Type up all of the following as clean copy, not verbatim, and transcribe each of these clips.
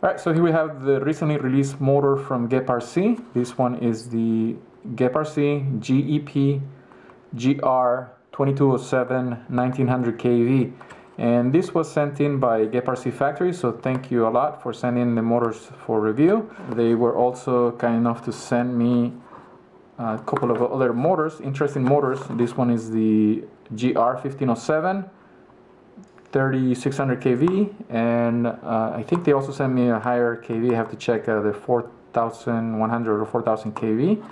Alright, so here we have the recently released motor from GepRC. This one is the GepRC GEP GR2207-1900KV. And this was sent in by GepRC factory, so thank you a lot for sending the motors for review. They were also kind enough to send me a couple of other motors, interesting motors. This one is the GR1507 3600KV, and I think they also sent me a higher KV. I have to check the 4100 or 4000 KV.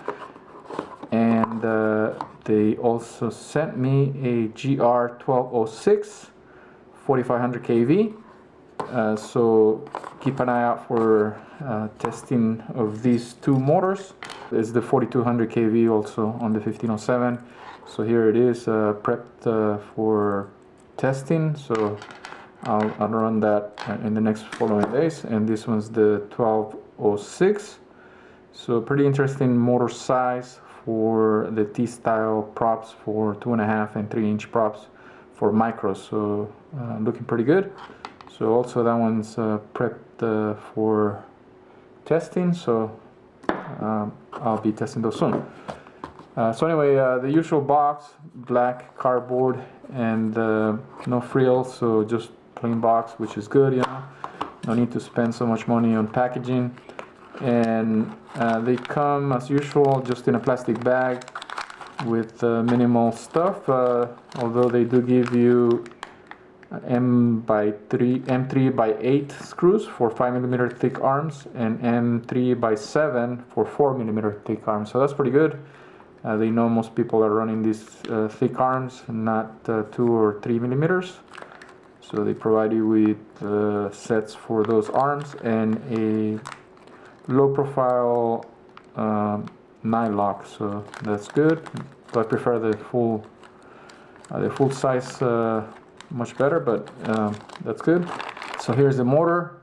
And they also sent me a GR1206 4500 KV. So keep an eye out for testing of these two motors. There's the 4200 KV also on the 1507. So here it is, prepped for testing, so I'll run that in the next following days. And this one's the 1206, so pretty interesting motor size for the T-style props, for 2.5 and 3-inch props for micros, so looking pretty good. So also that one's prepped for testing, so I'll be testing those soon. So anyway, the usual box, black cardboard, and no frills, so just plain box, which is good, you know. No need to spend so much money on packaging. And they come as usual just in a plastic bag with minimal stuff, although they do give you M3 by 8 screws for 5mm thick arms, and M3 by 7 for 4mm thick arms, so that's pretty good. They know most people are running these thick arms, not 2 or 3mm, so they provide you with sets for those arms and a low profile nylock, so that's good. But I prefer the full size much better, but that's good. So here's the motor.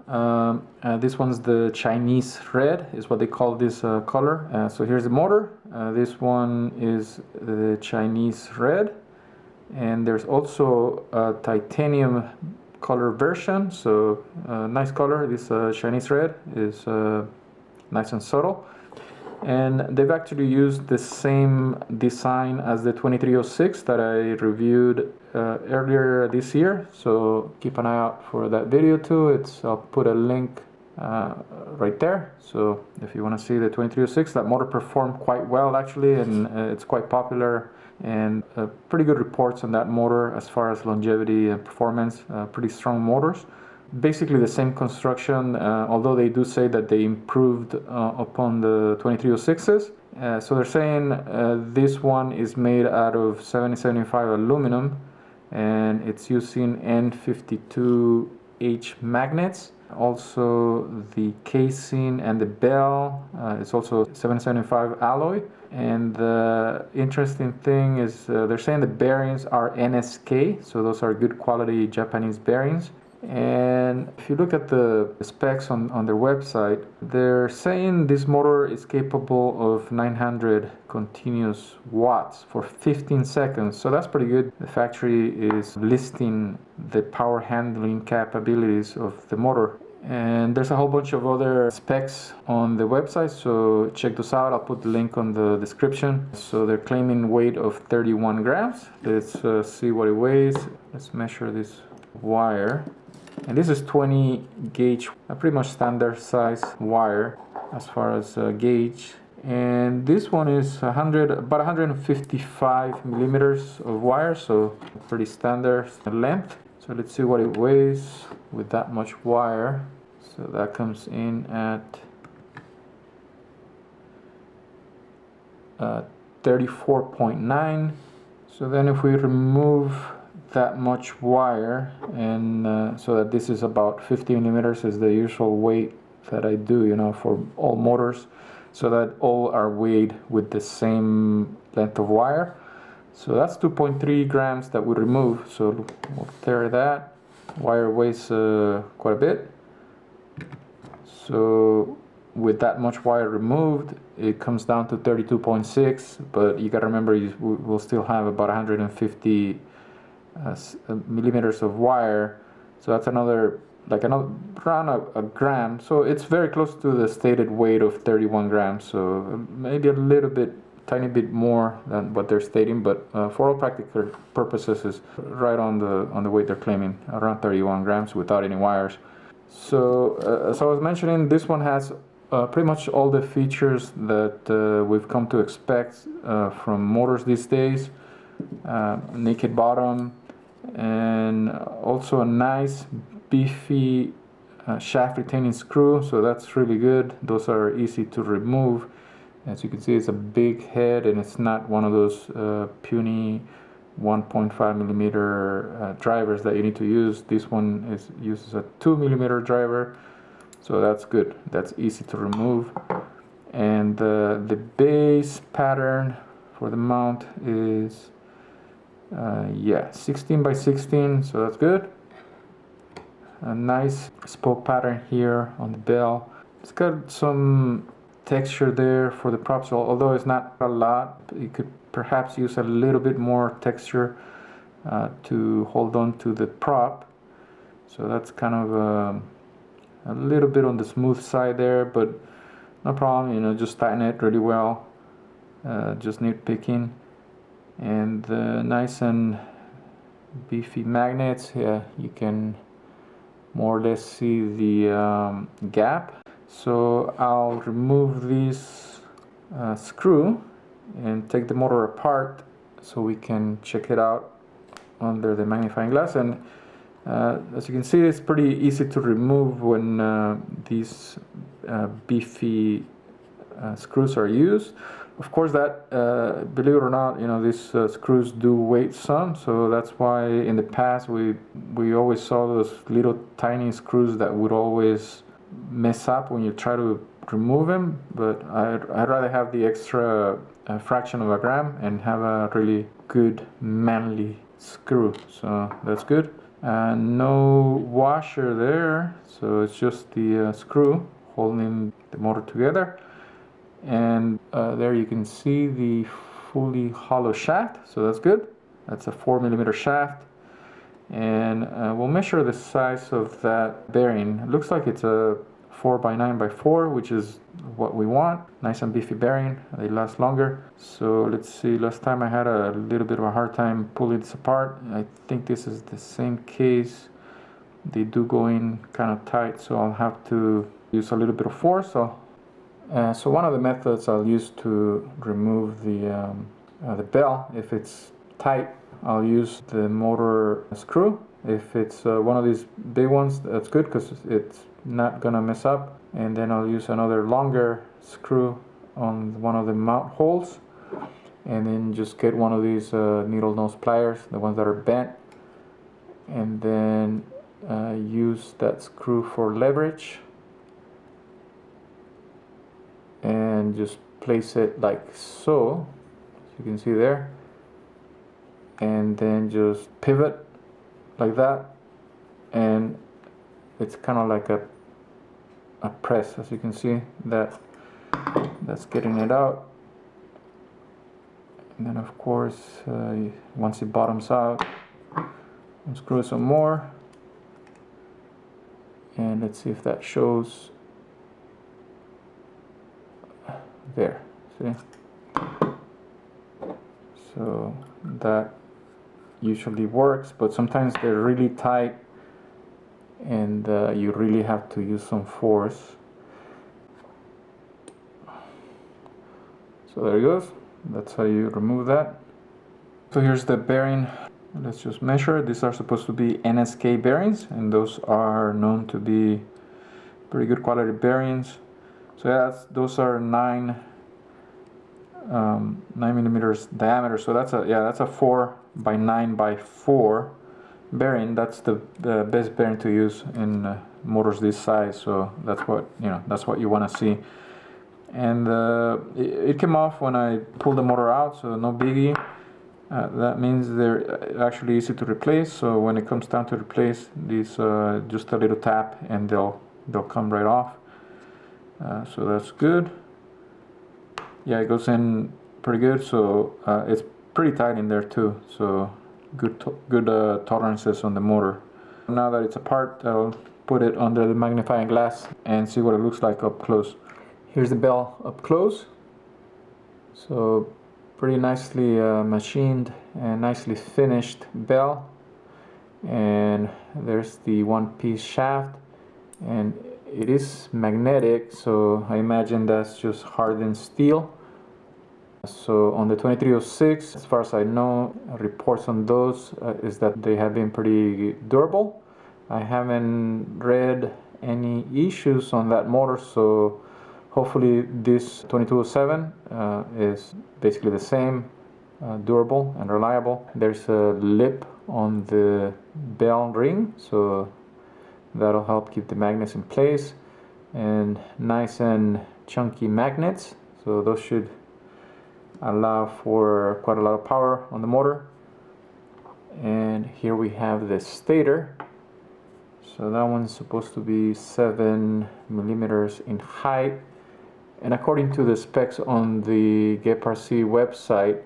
This one's the Chinese red, is what they call this color. So here's the motor. This one is the Chinese red, and there's also a titanium color version. So nice color. This Chinese red is nice and subtle. And they've actually used the same design as the 2306 that I reviewed earlier this year, so keep an eye out for that video too. I'll put a link right there, so if you want to see the 2306, that motor performed quite well actually, and it's quite popular, and pretty good reports on that motor as far as longevity and performance. Pretty strong motors. Basically the same construction, although they do say that they improved upon the 2306s. So they're saying this one is made out of 7075 aluminum, and it's using N52H magnets. Also the casing and the bell is also 775 alloy. And the interesting thing is they're saying the bearings are NSK, so those are good quality Japanese bearings. And if you look at the specs on their website, they're saying this motor is capable of 900 continuous watts for 15 seconds, so that's pretty good. The factory is listing the power handling capabilities of the motor, and there's a whole bunch of other specs on the website, so check those out. I'll put the link on the description. So they're claiming weight of 31 grams. Let's see what it weighs. Let's measure this wire. And this is 20 gauge, a pretty much standard size wire as far as gauge. And this one is about 155 millimeters of wire, so pretty standard length. So let's see what it weighs with that much wire. So that comes in at 34.9. So then if we remove that much wire, and so that this is about 50 millimeters is the usual weight that I do, you know, for all motors, so that all are weighed with the same length of wire. So that's 2.3 grams that we remove, so we'll tear that. Wire weighs quite a bit, so with that much wire removed it comes down to 32.6, but you gotta remember we'll still have about 150 millimeters of wire, so that's another like around a gram, so it's very close to the stated weight of 31 grams, so maybe a little bit, tiny bit more than what they're stating, but for all practical purposes is right on the weight they're claiming, around 31 grams without any wires. So as I was mentioning, this one has pretty much all the features that we've come to expect from motors these days. Naked bottom, and also a nice beefy shaft retaining screw, so that's really good. Those are easy to remove. As you can see, it's a big head, and it's not one of those puny 1.5 millimeter drivers that you need to use. This one uses a 2 millimeter driver, so that's good. That's easy to remove. And the base pattern for the mount is 16 by 16, so that's good. A nice spoke pattern here on the bell. It's got some texture there for the props, although it's not a lot. You could perhaps use a little bit more texture to hold on to the prop, so that's kind of a little bit on the smooth side there, but no problem, you know, just tighten it really well. Just nitpicking. And nice and beefy magnets. Yeah, you can more or less see the gap. So I'll remove this screw and take the motor apart so we can check it out under the magnifying glass. And as you can see, it's pretty easy to remove when these beefy screws are used. Of course, that believe it or not, you know, these screws do weigh some, so that's why in the past we always saw those little tiny screws that would always mess up when you try to remove them. But I'd rather have the extra fraction of a gram and have a really good manly screw, so that's good. No washer there, so it's just the screw holding the motor together. And there you can see the fully hollow shaft, so that's good. That's a 4 millimeter shaft, and we'll measure the size of that bearing. It looks like it's a 4 by 9 by 4, which is what we want. Nice and beefy bearing, they last longer. So let's see, last time I had a little bit of a hard time pulling this apart. I think this is the same case. They do go in kind of tight, so I'll have to use a little bit of force. So one of the methods I'll use to remove the bell, if it's tight, I'll use the motor screw. If it's one of these big ones, that's good because it's not gonna mess up. And then I'll use another longer screw on one of the mount holes, and then just get one of these needle nose pliers, the ones that are bent, and then use that screw for leverage. And just place it like so, as you can see there, and then just pivot like that, and it's kind of like a press, as you can see. That's getting it out. And then of course once it bottoms out, unscrew some more, and let's see if that shows. There, see? So that usually works, but sometimes they're really tight and you really have to use some force. So there it goes. That's how you remove that. So here's the bearing. Let's just measure. These are supposed to be NSK bearings, and those are known to be pretty good quality bearings. So yeah, those are 9 millimeters diameter. So that's a 4 by 9 by 4 bearing. That's the best bearing to use in motors this size. So that's what you want to see. And it came off when I pulled the motor out, so no biggie. That means they're actually easy to replace. So when it comes time to replace these, just a little tap and they'll come right off. So that's good. Yeah, it goes in pretty good. So it's pretty tight in there too. So good tolerances on the motor. Now that it's apart, I'll put it under the magnifying glass and see what it looks like up close. Here's the bell up close. So pretty nicely machined and nicely finished bell. And there's the one-piece shaft, and it is magnetic, so I imagine that's just hardened steel. So on the 2306, as far as I know, reports on those is that they have been pretty durable. I haven't read any issues on that motor, so hopefully this 2207 is basically the same, durable and reliable. There's a lip on the bell ring, so that'll help keep the magnets in place, and nice and chunky magnets, so those should allow for quite a lot of power on the motor. And here we have the stator. So that one's supposed to be 7 millimeters in height, and according to the specs on the GepRC website,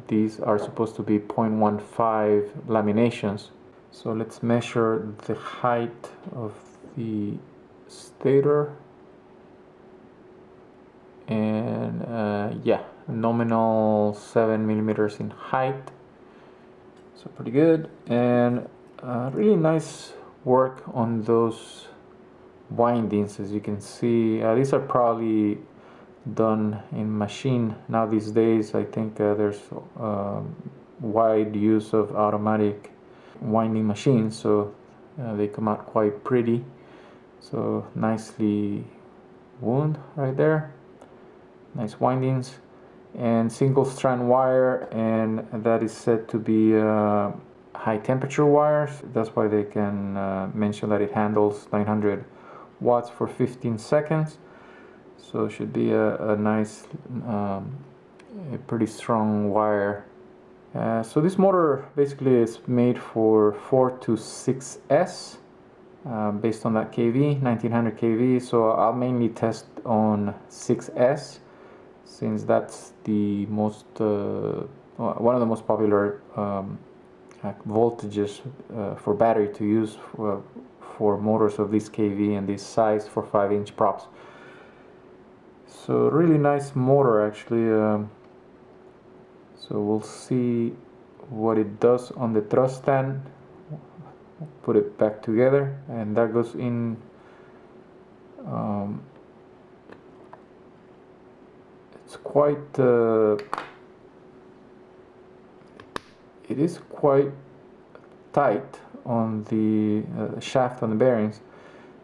these are supposed to be 0.15 laminations. So let's measure the height of the stator, and yeah, nominal 7 millimeters in height, so pretty good. And really nice work on those windings. As you can see, these are probably done in machine now these days. I think there's wide use of automatic winding machines, so they come out quite pretty. So nicely wound right there, nice windings, and single strand wire, and that is said to be high temperature wires. That's why they can mention that it handles 900 watts for 15 seconds. So it should be a nice, a pretty strong wire. So this motor basically is made for 4 to 6S, based on that KV, 1900 KV. So I'll mainly test on 6S, since that's the most, one of the most popular voltages for battery to use for motors of this KV and this size for 5-inch props. So really nice motor actually. So we'll see what it does on the thrust stand. Put it back together, and that goes in. It's quite. It is quite tight on the shaft on the bearings.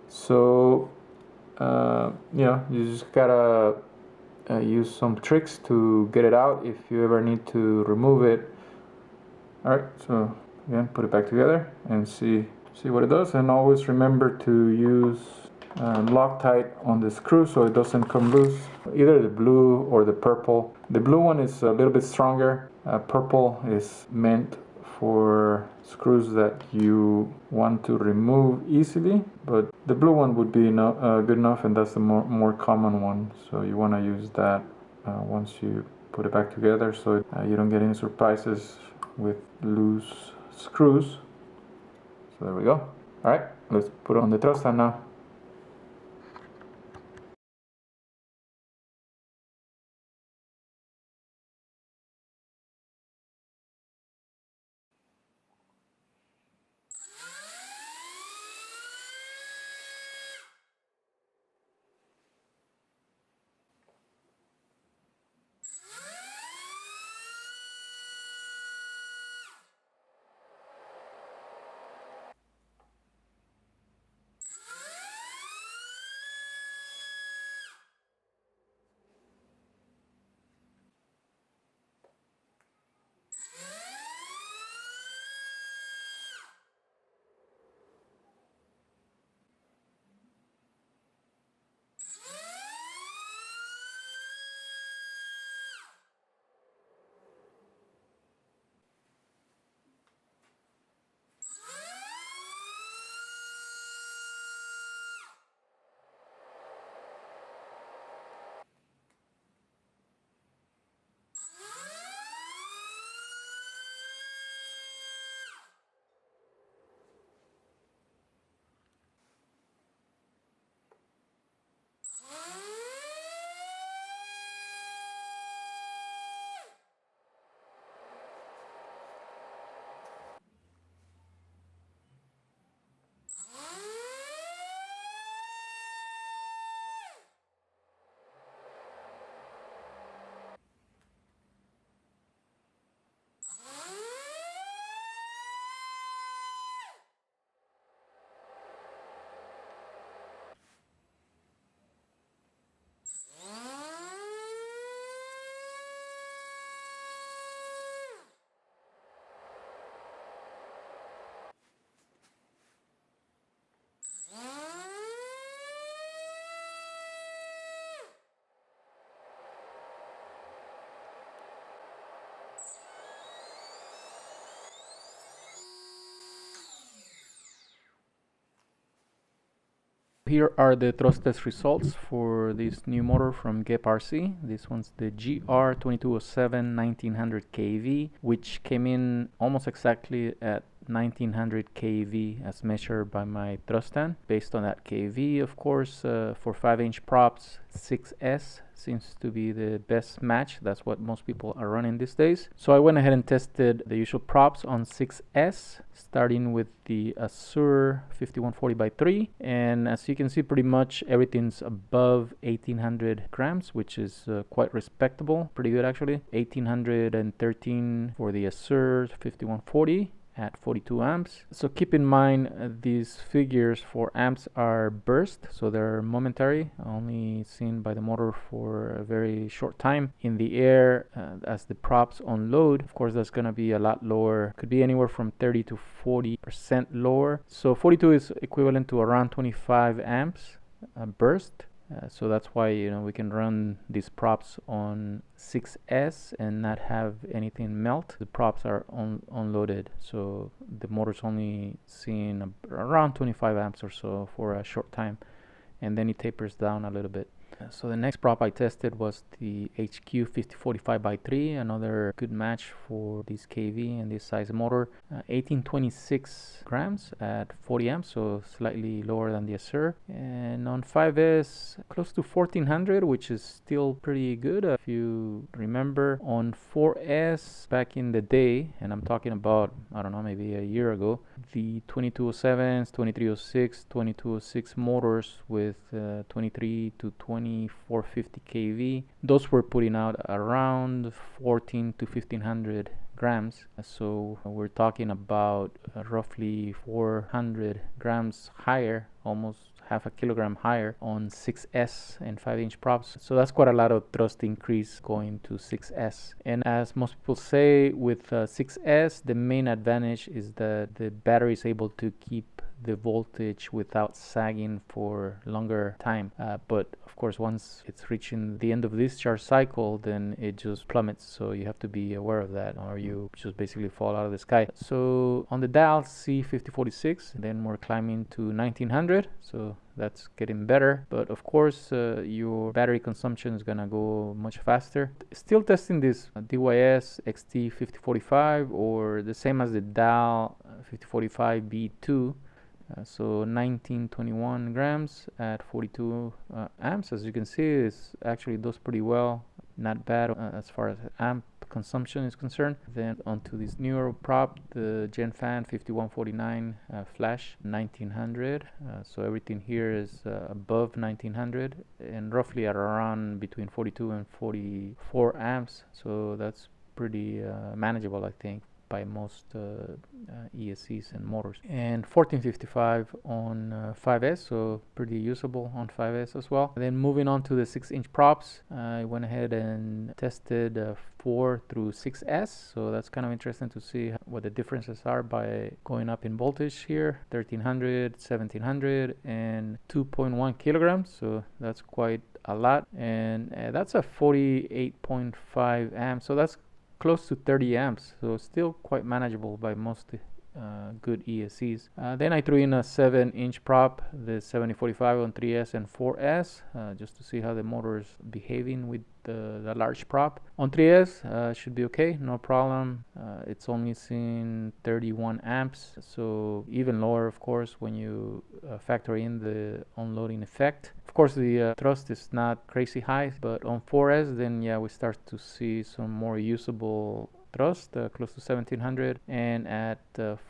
So you know, you just gotta use some tricks to get it out if you ever need to remove it. Alright, so again, put it back together and see what it does, and always remember to use Loctite on the screw so it doesn't come loose. Either the blue or the purple. The blue one is a little bit stronger. Purple is meant for screws that you want to remove easily, but the blue one would be good enough, and that's the more common one. So you want to use that once you put it back together, so you don't get any surprises with loose screws. So there we go. Alright, let's put it on the thrust stand now. Here are the thrust test results for this new motor from GepRC. This one's the GR2207-1900KV, which came in almost exactly at 1900 kV as measured by my thrust stand. Based on that kV, of course, for 5-inch props, 6S seems to be the best match. That's what most people are running these days. So I went ahead and tested the usual props on 6S, starting with the Azure 5140x3. And as you can see, pretty much everything's above 1800 grams, which is quite respectable. Pretty good, actually. 1813 for the Azure 5140 at 42 amps. So keep in mind these figures for amps are burst, so they're momentary, only seen by the motor for a very short time. In the air, as the props unload, of course that's going to be a lot lower, could be anywhere from 30 to 40% lower. So 42 is equivalent to around 25 amps burst. So that's why, you know, we can run these props on 6S and not have anything melt. The props are unloaded, so the motor's only seeing around 25 amps or so for a short time, and then it tapers down a little bit. So the next prop I tested was the HQ 5045x3, another good match for this KV and this size motor. 1826 grams at 40 amps, so slightly lower than the Azure. And on 5S, close to 1400, which is still pretty good. If you remember, on 4S back in the day, and I'm talking about, I don't know, maybe a year ago, the 2207s, 2306, 2206 motors with 23 to 2450 kV, those were putting out around 14 to 1500 grams. So we're talking about roughly 400 grams higher, almost half a kilogram higher on 6S and 5-inch props. So that's quite a lot of thrust increase going to 6S. And as most people say, with 6S, the main advantage is that the battery is able to keep the voltage without sagging for longer time, but of course once it's reaching the end of this charge cycle, then it just plummets, so you have to be aware of that, or you just basically fall out of the sky. So on the dial C5046, then we're climbing to 1900, so that's getting better, but of course your battery consumption is gonna go much faster. Still testing this DYS XT5045, or the same as the dial 5045B2. So 1921 grams at 42 amps. As you can see, it actually does pretty well, not bad as far as amp consumption is concerned. Then onto this newer prop, the GenFan 5149 flash 1900. So everything here is above 1900 and roughly at around between 42 and 44 amps. So that's pretty manageable, I think, by most ESCs and motors. And 1455 on 5S, so pretty usable on 5S as well. And then moving on to the 6-inch props, I went ahead and tested 4 through 6S, so that's kind of interesting to see what the differences are by going up in voltage here. 1300, 1700, and 2.1 kilograms, so that's quite a lot. And that's a 48.5 amps, so that's close to 30 amps, so still quite manageable by most good ESCs. Then I threw in a 7-inch prop, the 7045 on 3S and 4S, just to see how the motor is behaving with the large prop. On 3S should be okay, no problem. It's only seen 31 amps, so even lower, of course, when you factor in the unloading effect. Of course, the thrust is not crazy high, but on 4S, then yeah, we start to see some more usable thrust, close to 1700, and at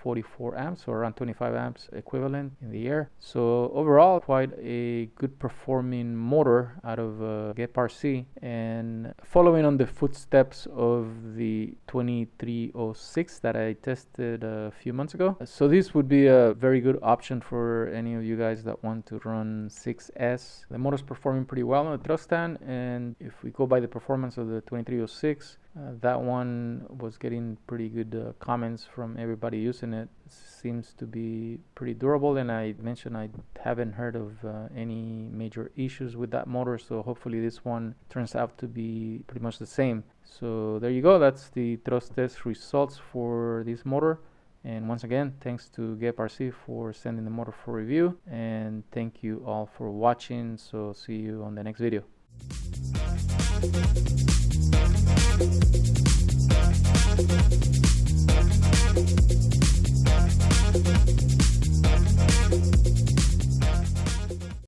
44 amps, or around 25 amps equivalent in the air. So overall, quite a good performing motor out of GepRC, and following on the footsteps of the 2306 that I tested a few months ago. So this would be a very good option for any of you guys that want to run 6S. The motor's performing pretty well on the thrust stand, and if we go by the performance of the 2306, that one was getting pretty good comments from everybody using it. It seems to be pretty durable, and I mentioned I haven't heard of any major issues with that motor, so hopefully this one turns out to be pretty much the same. So there you go, that's the thrust test results for this motor. And once again, thanks to GepRC for sending the motor for review, and thank you all for watching. So see you on the next video.